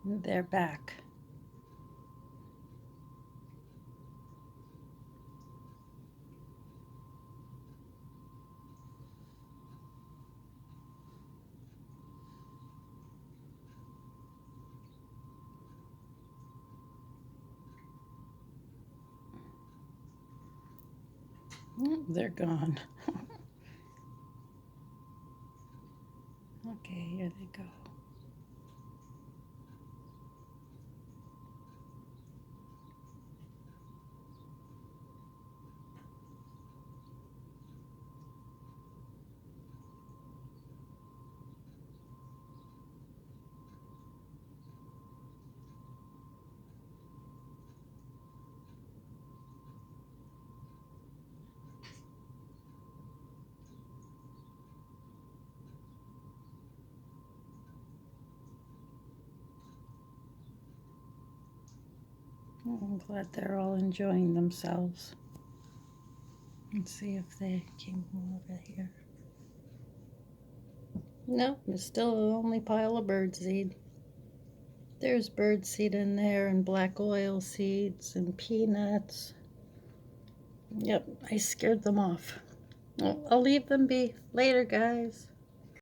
They're back. They're gone. Okay, here they go. I'm glad they're all enjoying themselves. Let's see if they can come over here. No, it's still the only pile of birdseed. There's birdseed in there and black oil seeds and peanuts. Yep, I scared them off. Well, I'll leave them be. Later, guys.